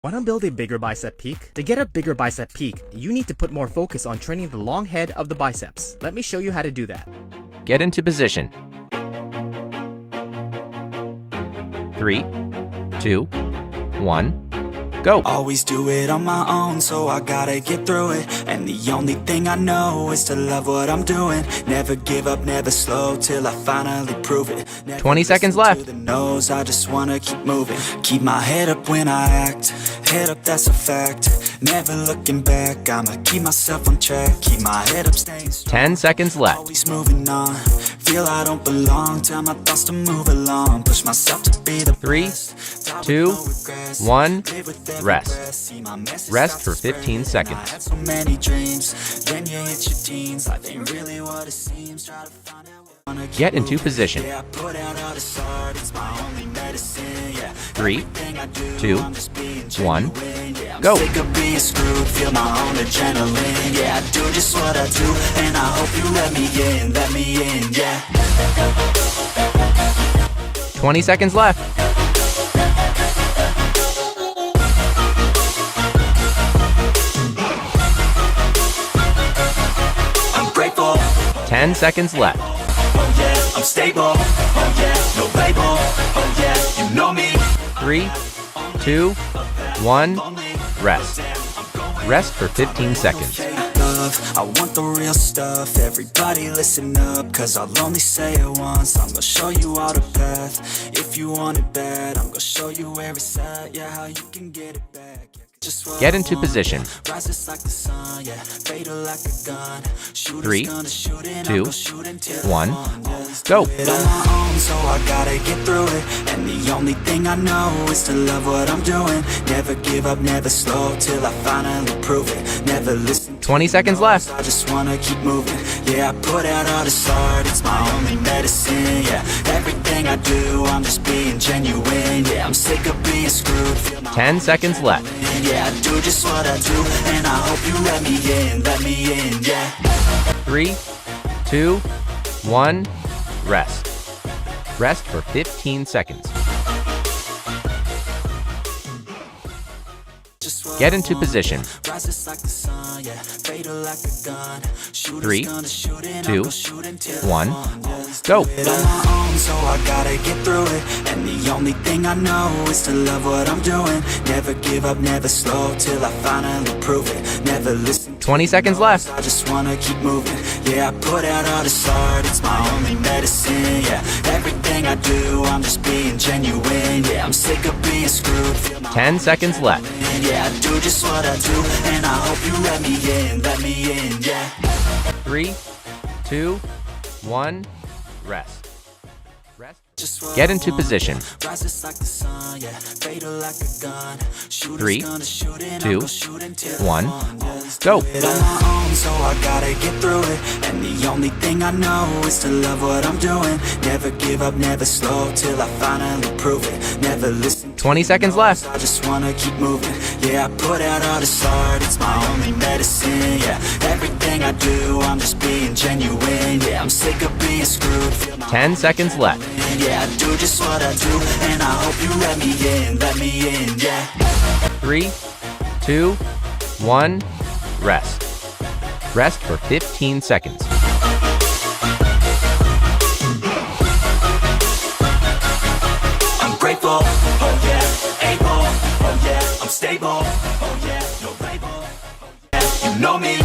Want to build a bigger bicep peak? To get a bigger bicep peak, you need to put more focus on training the long head of the biceps. Let me show you how to do that. Get into position. 3, 2, 1, go. Always do it on my own, so I gotta get through it. And the only thing I know is to love what I'm doing. Never give up, never slow, till I finally prove it. Never 20 seconds left. to the nose, I just wanna keep moving. Keep my head up when I act. Head up, that's a fact. Never looking back, I'ma keep myself on track. Keep my head up, staying strong. 10 seconds left. Always moving on. Feel I don't belong, tell my thoughts to move along. Push myself to be the 3, best. 2, 1, Live with every rest. breath. See my message Rest start for to spread. 15 I seconds. had so many dreams, then you hit your teens. Life ain't really what it seems. Try to find out what I wanna keep Get into moving. position. Yeah, I put out all this art, it's my only medicine. Yeah, 3, everything I do, 2, I'm just being 1, genuine. Yeah, I'm go. sick of being screwed, feel my own adrenaline. Yeah, I do just what I do, and I hope you let me in, yeah. 20 seconds left. I'm grateful. 10 seconds left. Oh yeah, I'm stable. Oh yeah, no label. Oh yeah, you know me. 3, 2, 1, rest. Rest for 15 seconds. Love, I want the real stuff. Everybody listen up, cause I'll only say it once. I'm gonna show you all the path. If you want it bad, I'm gonna show you where it's at. Yeah, how you can get it back. Yeah, just what Get I into want. position. Rises like the sun, yeah. Fatal like a gun. Shooters 3, gonna shoot and 2, I'm gonna shoot until 1, I won. Yeah, go. do it on my own, so I gotta get through it. And the only thing I know is to love what I'm doing. Never give up, never slow, till I finally prove it. Never listen to 20 seconds left. I just wanna keep moving. Yeah, I put out all this art, it's my only medicine. Yeah, everything I do, I'm just being genuine. Yeah, I'm sick of being screwed. Feel my 10 seconds left. yeah, I do just what I do, and I hope you let me in, yeah. 3, 2, 1, rest. Rest for 15 seconds. Get into position. 3, 2, 1, go. So I gotta get through it. And the only thing I know is to love what I'm doing. Never give up, never slow, till I finally prove it. Never listen to 20 seconds left. I just wanna keep moving. Yeah, I put out all this art, it's my only medicine. Yeah, everything I do, I'm just being genuine. Yeah, I'm sick of being screwed. Feel my 10 seconds left. yeah, I do just what I do, and I hope you let me in, yeah. 3, 2, 1, rest. Just what Get I into want. position. Rises like the sun, yeah. Fatal like a gun. Shooters 3, gonna shoot and 2, I'm gonna shoot until 1, I won. Yeah, go. do it on my own, so I gotta get through it. And the only thing I know is to love what I'm doing. Never give up, never slow, till I finally prove it. Never listen to 20 seconds left. I just wanna keep moving. Yeah, I put out all this art, it's my only medicine. Yeah, everything I do, I'm just being genuine. Yeah, I'm sick of being screwed. Feel my 10 seconds left. yeah, I do just what I do, and I hope you let me in, yeah. 3, 2, 1, rest. Rest for 15 seconds. I'm grateful, oh yeah, able, oh yeah, I'm stable, oh yeah, no label, oh yeah, you know me.